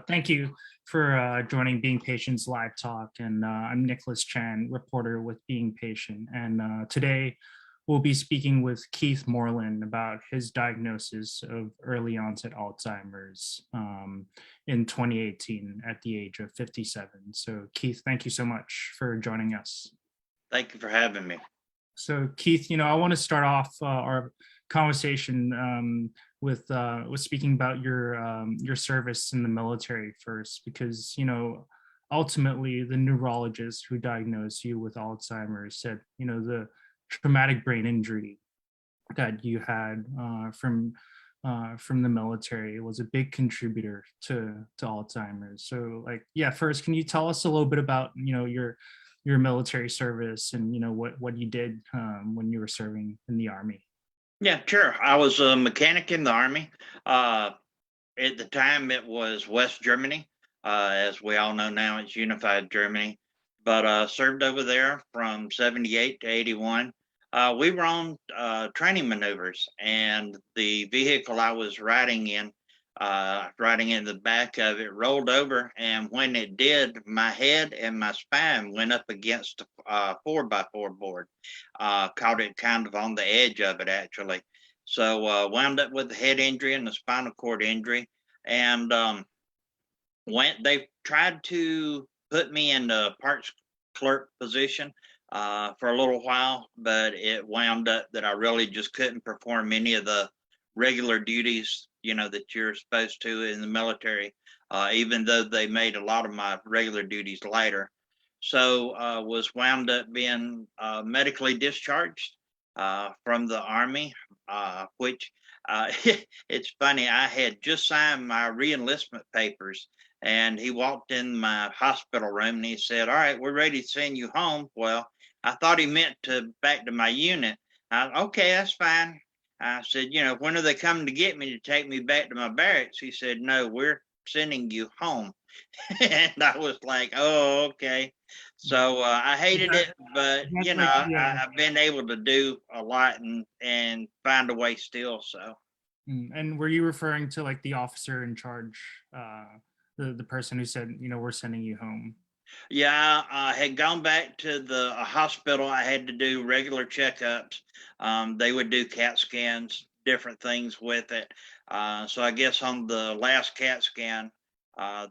Thank you for joining Being Patient's live talk. And I'm Nicholas Chan, reporter with Being Patient. And today we'll be speaking with Keith Moreland about his diagnosis of early onset Alzheimer's in 2018 at the age of 57. So, Keith, thank you so much for joining us. Thank you for having me. So, Keith, I want to start off our conversation with speaking about your service in the military first, because ultimately the neurologist who diagnosed you with Alzheimer's said the traumatic brain injury that you had from the military was a big contributor to Alzheimer's. So, first, can you tell us a little bit about your military service and what you did when you were serving in the Army? Yeah, sure. I was a mechanic in the Army. At the time, it was West Germany. As we all know now, it's unified Germany. But served over there from 78 to 81. We were on training maneuvers, and the vehicle I was riding in the back of it, rolled over. And when it did, my head and my spine went up against a 4x4 board, caught it kind of on the edge of it, actually. So wound up with a head injury and a spinal cord injury. And they tried to put me in the parts clerk position for a little while, but it wound up that I really just couldn't perform any of the regular duties, that you're supposed to in the military, even though they made a lot of my regular duties lighter. So was wound up being medically discharged from the Army, which it's funny. I had just signed my reenlistment papers, and he walked in my hospital room and he said, "All right, we're ready to send you home." Well, I thought he meant back to my unit. Okay, that's fine. I said, "When are they coming to get me to take me back to my barracks?" He said, "No, we're sending you home." And I was like, "Oh, okay." So I hated it, but I've been able to do a lot and find a way still. So. And were you referring to like the officer in charge, the person who said, we're sending you home? Yeah, I had gone back to the hospital. I had to do regular checkups. They would do CAT scans, different things with it. So I guess on the last CAT scan,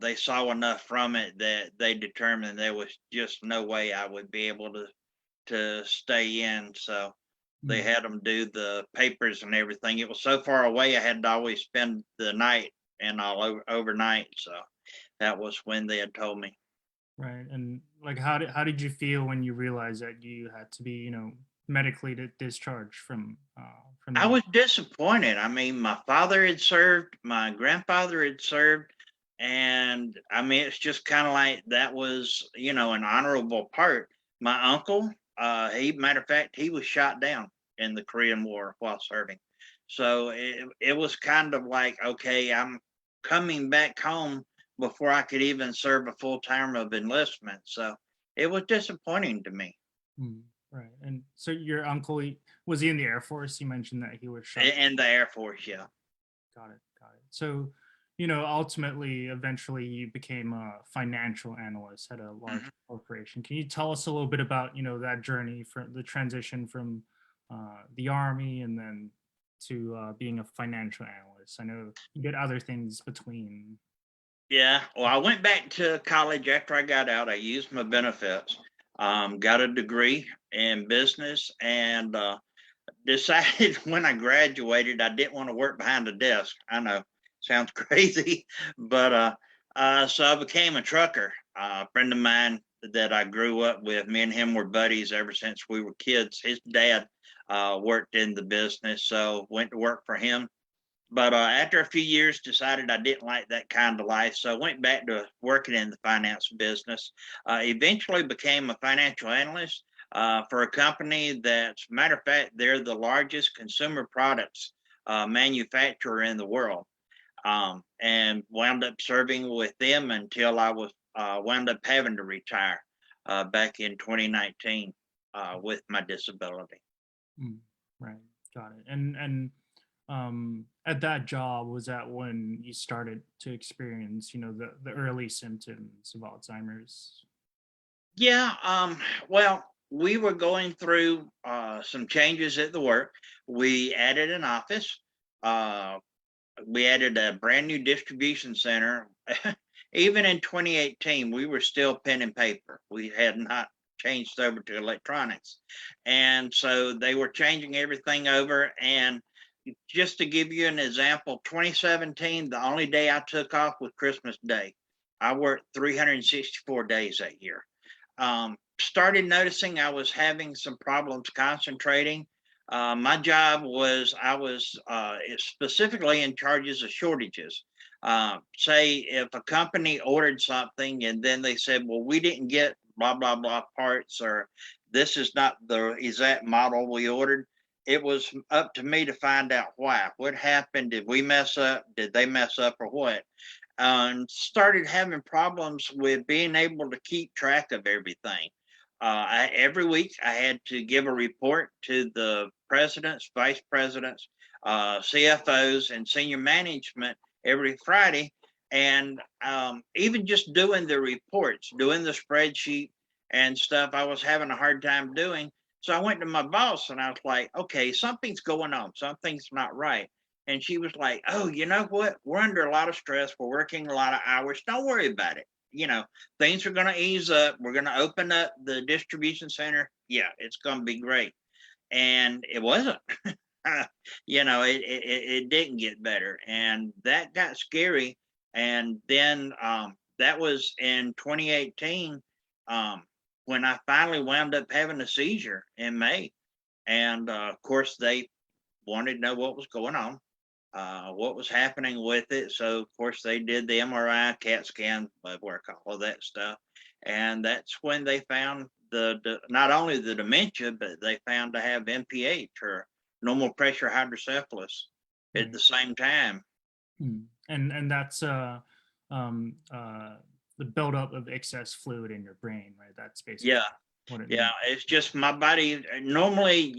they saw enough from it that they determined there was just no way I would be able to stay in. So they had them do the papers and everything. It was so far away, I had to always spend the night and overnight. So that was when they had told me. Right. And like, how did you feel when you realized that you had to be, medically discharged from I the? was disappointed. I mean, my father had served, my grandfather had served, and I mean, it's just kind of like that was, an honorable part. My uncle, matter of fact, he was shot down in the Korean War while serving. So it was kind of like, okay, I'm coming back home before I could even serve a full term of enlistment. So it was disappointing to me. Right. And so your uncle, was he in the Air Force? You mentioned that he was shot. In the Air Force, yeah. Got it. Got it. So, ultimately, eventually, you became a financial analyst at a large corporation. Can you tell us a little bit about, that journey from the transition from the Army and then to being a financial analyst? I know you did other things between. Yeah, well, I went back to college after I got out. I used my benefits, got a degree in business, and decided when I graduated I didn't want to work behind a desk. I know, sounds crazy, but so I became a trucker. A friend of mine that I grew up with, me and him were buddies ever since we were kids. His dad worked in the business, so went to work for him. But after a few years, decided I didn't like that kind of life. So I went back to working in the finance business. Eventually became a financial analyst for a company that's, matter of fact, they're the largest consumer products manufacturer in the world. And wound up serving with them until I was wound up having to retire back in 2019 with my disability. Right. Got it. And at that job, was that when you started to experience, the early symptoms of Alzheimer's? Yeah, well, we were going through some changes at the work. We added an office. Uh, we added a brand new distribution center. Even in 2018, we were still pen and paper. We had not changed over to electronics. And so they were changing everything over. And just to give you an example, 2017, the only day I took off was Christmas Day. I worked 364 days that year. Started noticing I was having some problems concentrating. My job was I was specifically in charges of shortages. Say if a company ordered something and then they said, "Well, we didn't get blah blah blah parts," or "This is not the exact model we ordered." It was up to me to find out why. What happened? Did we mess up? Did they mess up, or what? And started having problems with being able to keep track of everything. Every week I had to give a report to the presidents, vice presidents, CFOs, and senior management every Friday. And even just doing the reports, doing the spreadsheet and stuff, I was having a hard time doing. So I went to my boss and I was like, okay, something's going on. Something's not right. And she was like, "Oh, you know what? We're under a lot of stress. We're working a lot of hours. Don't worry about it. Things are going to ease up. We're going to open up the distribution center. Yeah, it's going to be great." And it wasn't. It didn't get better. And that got scary. And then that was in 2018 when I finally wound up having a seizure in May. And of course, they wanted to know what was going on, what was happening with it. So, of course, they did the MRI, CAT scan, blood work, all of that stuff. And that's when they found not only the dementia, but they found to have NPH, or normal pressure hydrocephalus, at Right. the same time. And that's the buildup of excess fluid in your brain, right? That's basically Yeah. what it Yeah, means. it's just my body. Normally,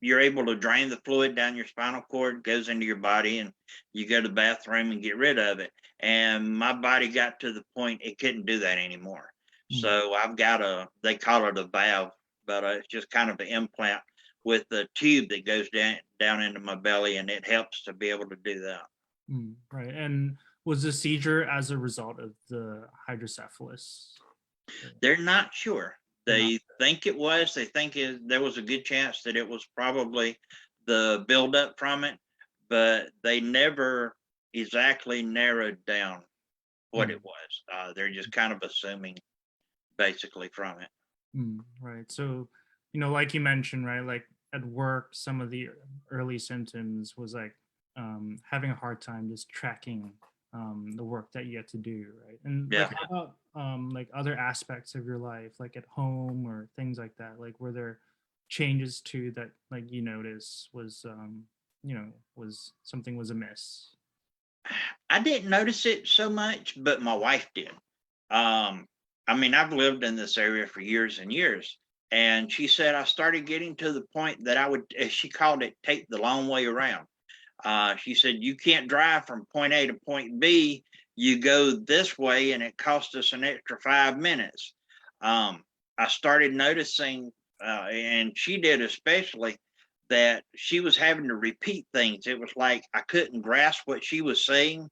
you're able to drain the fluid down your spinal cord, goes into your body, and you go to the bathroom and get rid of it. And my body got to the point it couldn't do that anymore. Mm, So I've got they call it a valve, but it's just kind of an implant with a tube that goes down into my belly, and it helps to be able to do that. right. And was the seizure as a result of the hydrocephalus? They're not sure. They're not. They think it was. They think there was a good chance that it was probably the buildup from it, but they never exactly narrowed down what Mm, it was. They're just kind of assuming basically from it. right. So, like you mentioned, right? Like at work, some of the early symptoms was like having a hard time just tracking the work that you had to do, right? And like, Yeah. how about like other aspects of your life, like at home or things like that? Like, were there changes too that like you notice was something was amiss? I didn't notice it so much, but my wife did. I mean, I've lived in this area for years and years. And she said I started getting to the point that I would, as she called it, take the long way around. She said, "You can't drive from point A to point B. You go this way, and it costs us an extra 5 minutes." I started noticing, and she did especially, that she was having to repeat things. It was like I couldn't grasp what she was saying.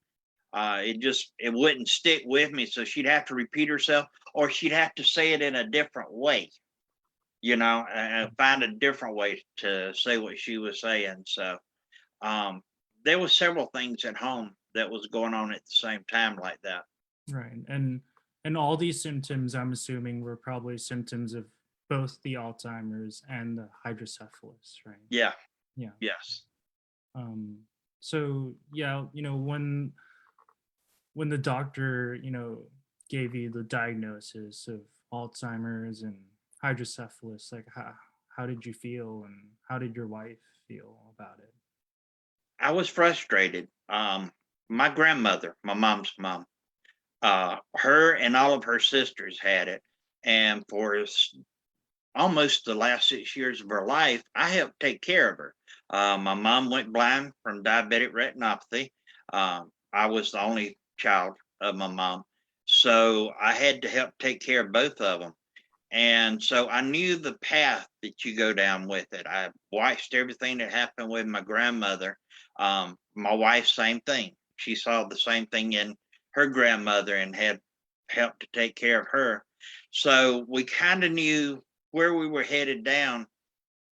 It wouldn't stick with me. So she'd have to repeat herself, or she'd have to say it in a different way, and find a different way to say what she was saying. So um, there was several things at home that was going on at the same time like that. Right. And all these symptoms, I'm assuming, were probably symptoms of both the Alzheimer's and the hydrocephalus, right? Yeah. Yeah. Yes. Um, so yeah, when the doctor, gave you the diagnosis of Alzheimer's and hydrocephalus, like how did you feel and how did your wife feel about it? I was frustrated. My grandmother, my mom's mom, her and all of her sisters had it, and for almost the last 6 years of her life, I helped take care of her. My mom went blind from diabetic retinopathy. I was the only child of my mom. So I had to help take care of both of them. And so I knew the path that you go down with it. I watched everything that happened with my grandmother. My wife, same thing. She saw the same thing in her grandmother and had helped to take care of her. So we kind of knew where we were headed down.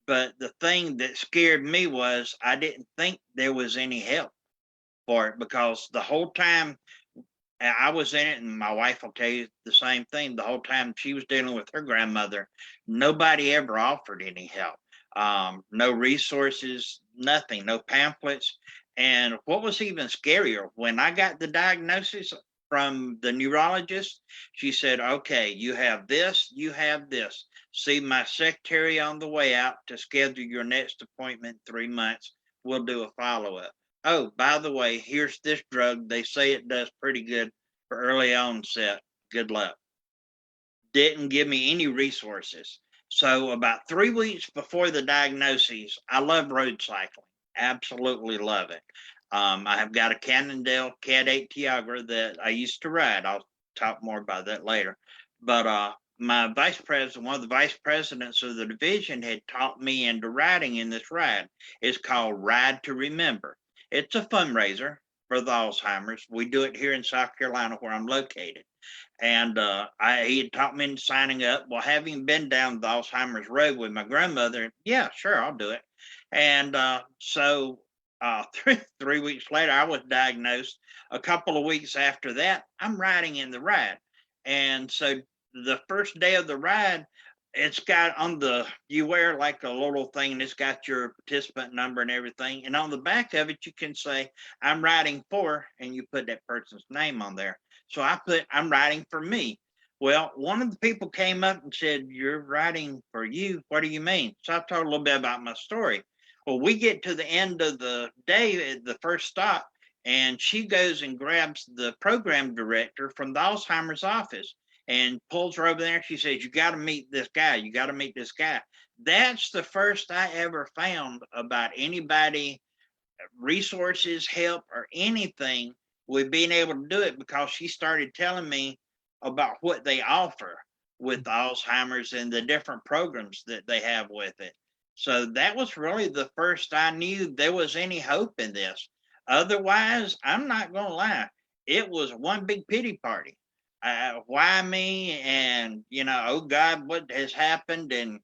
But the thing that scared me was I didn't think there was any help for it, because the whole time I was in it, and my wife will tell you the same thing. The whole time she was dealing with her grandmother, nobody ever offered any help. No resources, nothing, no pamphlets. And what was even scarier, when I got the diagnosis from the neurologist, she said, "Okay, you have this, you have this. See my secretary on the way out to schedule your next appointment in 3 months. We'll do a follow up. Oh, by the way, here's this drug. They say it does pretty good for early onset. Good luck." Didn't give me any resources. So about 3 weeks before the diagnosis, I love road cycling. Absolutely love it. I have got a Cannondale Cat 8 Tiagra that I used to ride. I'll talk more about that later. But my vice president, one of the vice presidents of the division, had taught me into riding in this ride. It's called Ride to Remember. It's a fundraiser for the Alzheimer's. We do it here in South Carolina, where I'm located. And he had taught me into signing up. Well, having been down the Alzheimer's road with my grandmother, yeah, sure, I'll do it. And so 3 weeks later, I was diagnosed. A couple of weeks after that, I'm riding in the ride. And so the first day of the ride, it's got on the, you wear like a little thing, and it's got your participant number and everything. And on the back of it, you can say, "I'm riding for," and you put that person's name on there. So I put, "I'm writing for me." Well, one of the people came up and said, "You're writing for you. What do you mean?" So I told a little bit about my story. Well, we get to the end of the day at the first stop, and she goes and grabs the program director from the Alzheimer's office and pulls her over there. She says, "You got to meet this guy. You got to meet this guy." That's the first I ever found about anybody, resources, help, or anything with being able to do it, because she started telling me about what they offer with Alzheimer's and the different programs that they have with it. So that was really the first I knew there was any hope in this. Otherwise, I'm not going to lie, it was one big pity party. Why me? And, oh God, what has happened? And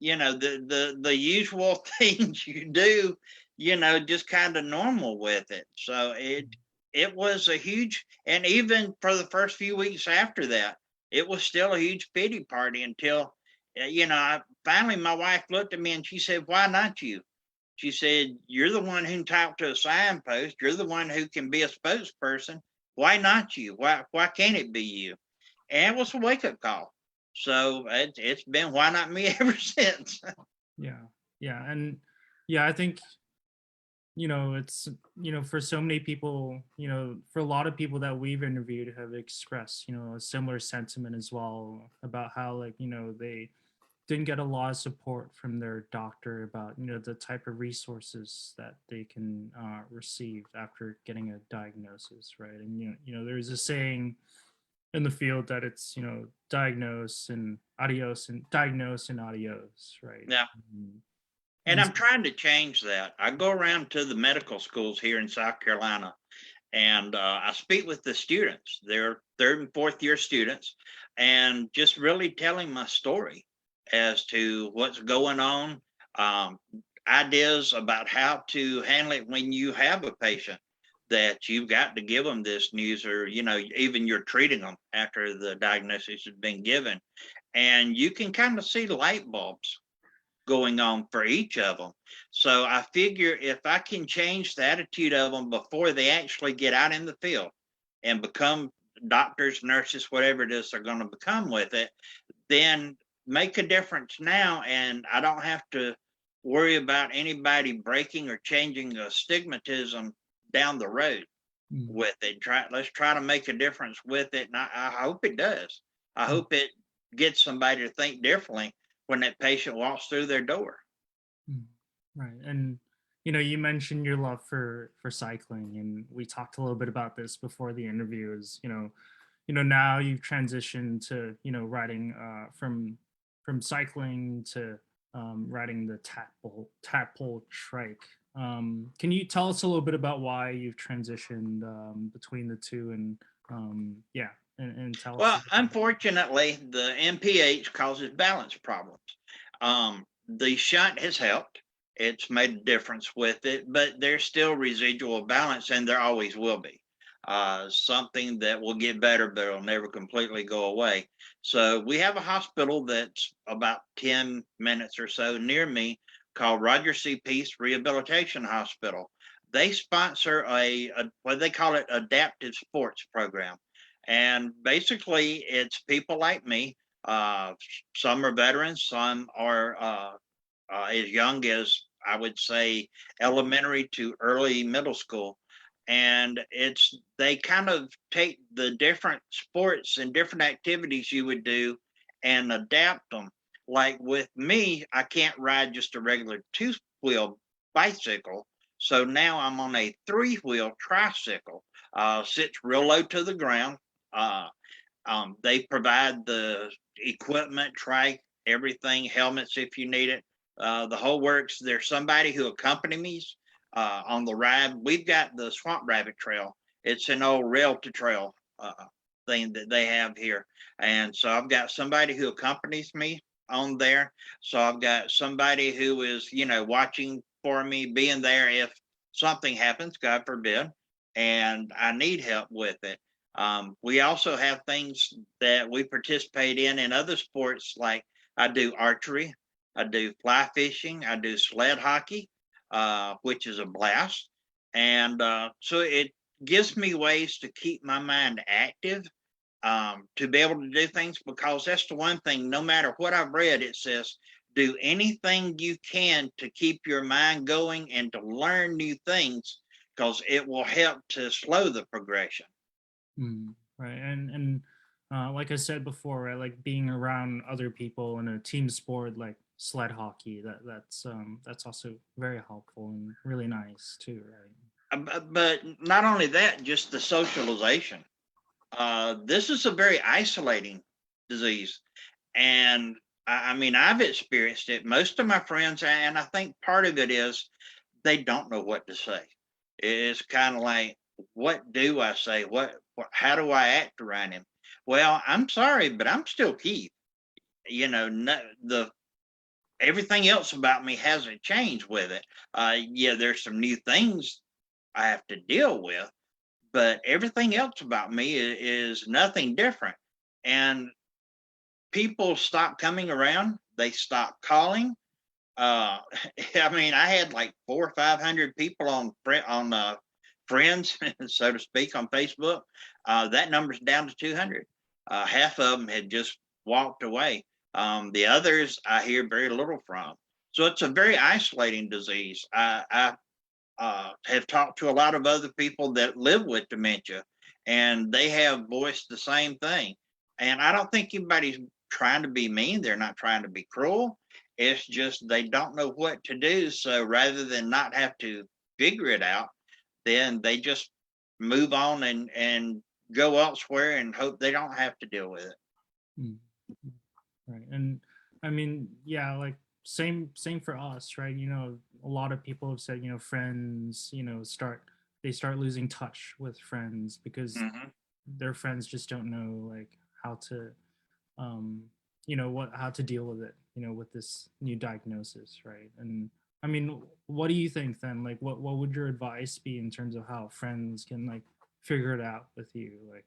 the usual things you do, just kind of normal with it. So it was a huge, and even for the first few weeks after that, it was still a huge pity party until finally my wife looked at me and she said, "Why not you?" She said, "You're the one who can talk to a signpost. You're the one who can be a spokesperson. Why not you? Why can't it be you?" And it was a wake up call. So it's been why not me ever since. Yeah, yeah, and yeah, I think it's for so many people, for a lot of people that we've interviewed have expressed a similar sentiment as well, about how, like, they didn't get a lot of support from their doctor about the type of resources that they can receive after getting a diagnosis, right? And there's a saying in the field that it's diagnose and adios, and diagnose and adios, right? Yeah. Mm. And And I'm trying to change that. I go around to the medical schools here in South Carolina, and I speak with the students. They're third and fourth year students, and just really telling my story as to what's going on, um, ideas about how to handle it when you have a patient that you've got to give them this news, or even you're treating them after the diagnosis has been given, and you can kind of see light bulbs going on for each of them. So I figure if I can change the attitude of them before they actually get out in the field and become doctors, nurses, whatever it is they're going to become with it, then make a difference now. And I don't have to worry about anybody breaking or changing the stigmatism down the road mm, with it. Let's try to make a difference with it. And I hope it does. I hope it gets somebody to think differently when that patient walks through their door. Mm, right. And you mentioned your love for cycling, and we talked a little bit about this before the interview. Is now you've transitioned to riding from cycling to riding the tap pole trike. Can you tell us a little bit about why you've transitioned between the two, and yeah, and tell us a Well, little bit. unfortunately, the MPH causes balance problems. The shunt has helped. It's made a difference with it, but there's still residual balance, and there always will be. Something that will get better, but it'll never completely go away. So we have a hospital that's about 10 minutes or so near me called Roger C. Peace Rehabilitation Hospital. They sponsor a what they call it adaptive sports program. And basically, it's people like me. Uh, some are veterans, some are as young as, I would say, elementary to early middle school. And they kind of take the different sports and different activities you would do and adapt them. Like with me, I can't ride just a regular two-wheel bicycle. So now I'm on a three-wheel tricycle. Sits real low to the ground. Uh, they provide the equipment, trike, everything, helmets if you need it, the whole works. There's somebody who accompanies me on the ride. We've got the Swamp Rabbit Trail. It's an old rail to trail thing that they have here. And so I've got somebody who accompanies me on there. So I've got somebody who is, watching for me, being there if something happens, God forbid, and I need help with it. We also have things that we participate in other sports, like I do archery, I do fly fishing, I do sled hockey, which is a blast. And so it gives me ways to keep my mind active, to be able to do things, because that's the one thing, no matter what I've read, it says, do anything you can to keep your mind going and to learn new things, because it will help to slow the progression. Right. And like I said before, right, like being around other people in a team sport like sled hockey, that's also very helpful and really nice too, right? But not only that, just the socialization. This is a very isolating disease. And I mean, I've experienced it. Most of my friends, and I think part of it is they don't know what to say. It's kind of like, what do I say? How do I act around him? Well, I'm sorry, but I'm still Keith. No, the everything else about me hasn't changed with it. Yeah, there's some new things I have to deal with, but everything else about me is nothing different. And people stop coming around. They stop calling. Uh, I mean, I had like 400 or 500 people on friends, so to speak, on Facebook. That number's down to 200. Half of them had just walked away. The others I hear very little from. So it's a very isolating disease. I have talked to a lot of other people that live with dementia, and they have voiced the same thing. And I don't think anybody's trying to be mean. They're not trying to be cruel. It's just they don't know what to do. So rather than not have to figure it out, then they just move on and go elsewhere and hope they don't have to deal with it. Mm, right. And I mean, yeah, like same for us, right? A lot of people have said, friends, they start losing touch with friends because Hmm. their friends just don't know like how to um how to deal with it, with this new diagnosis, right? And I mean, what do you think then? Like what would your advice be in terms of how friends can like figure it out with you? Like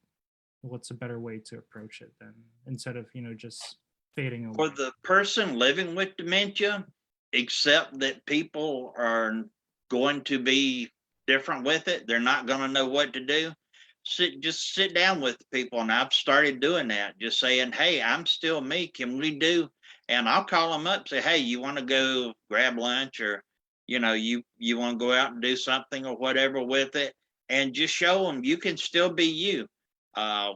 what's a better way to approach it then, instead of just fading For away? the person living with dementia, accept that people are going to be different with it. They're not going to know what to do. Just sit down with people, and I've started doing that. Just saying, "Hey, I'm still me. Can we do?" And I'll call them up, say, "Hey, you want to go grab lunch, or you want to go out and do something or whatever with it," and just show them you can still be you.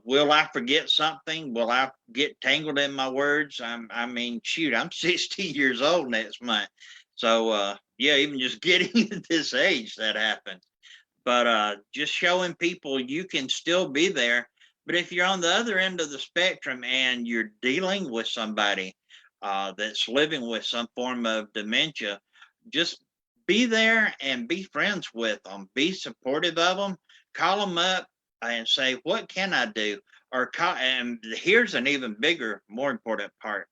Will I forget something? Will I get tangled in my words? I mean, shoot, I'm 60 years old next month. So, yeah, even just getting at this age that happens. But just showing people you can still be there. But if you're on the other end of the spectrum and you're dealing with somebody that's living with some form of dementia, just be there and be friends with them. Be supportive of them. Call them up and say, "What can I do?" Or call. And here's an even bigger, more important part: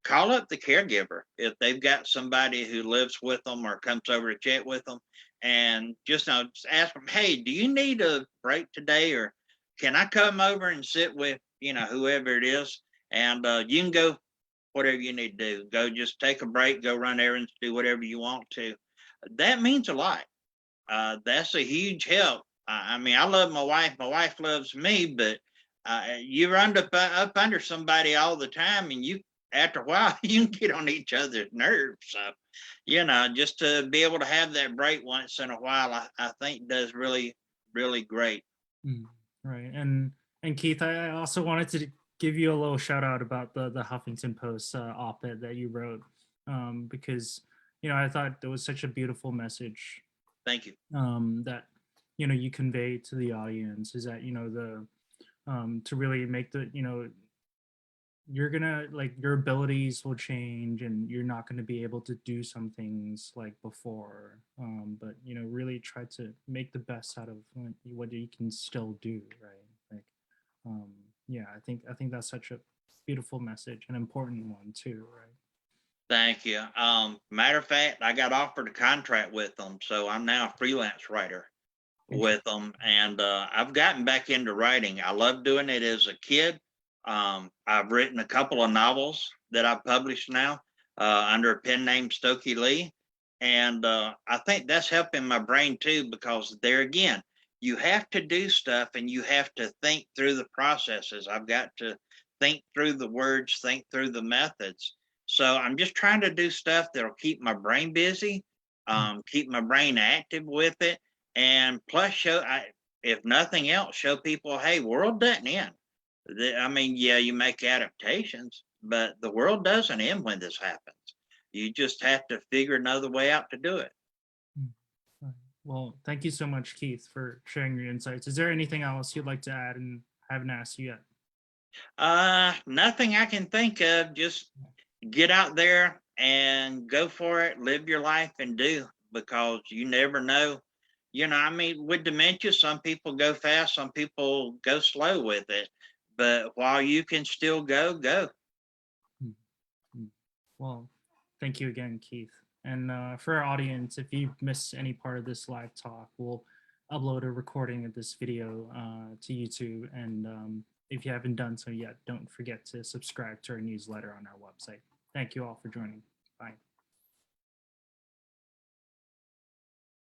call up the caregiver if they've got somebody who lives with them or comes over to chat with them, and just ask them, "Hey, do you need a break today, or can I come over and sit with whoever it is, and you can go whatever you need to do. Go just take a break, go run errands, do whatever you want to." That means a lot. That's a huge help. I mean, I love my wife. My wife loves me, but you run up under somebody all the time, and after a while, you can get on each other's nerves. So, just to be able to have that break once in a while, I think does really, really great. Right. And Keith, I also wanted to give you a little shout out about the Huffington Post op-ed that you wrote, because I thought it was such a beautiful message Thank you. that you convey to the audience, is that the to really make the you're gonna, like, your abilities will change and you're not going to be able to do some things like before, but really try to make the best out of what you can still do, right? Like, um yeah, I think that's such a beautiful message, an important one too, right? Thank you. Matter of fact, I got offered a contract with them, so I'm now a freelance writer with them, and I've gotten back into writing. I loved doing it as a kid. I've written a couple of novels that I've published now under a pen name Stokey Lee, and I think that's helping my brain too, because there again, you have to do stuff and you have to think through the processes. I've got to think through the words, think through the methods. So I'm just trying to do stuff that'll keep my brain busy, keep my brain active with it, and plus if nothing else, show people, hey, world doesn't end. I mean, yeah, you make adaptations, but the world doesn't end when this happens. You just have to figure another way out to do it. Right. Well, thank you so much, Keith, for sharing your insights. Is there anything else you'd like to add and haven't asked you yet? Nothing I can think of. Just get out there and go for it, live your life and do, because you never know. I mean, with dementia, some people go fast, some people go slow with it. But while you can still go, go. Mm, mm. Well, thank you again, Keith. And for our audience, if you miss any part of this live talk, we'll upload a recording of this video to YouTube. And if you haven't done so yet, don't forget to subscribe to our newsletter on our website. Thank you all for joining. Bye.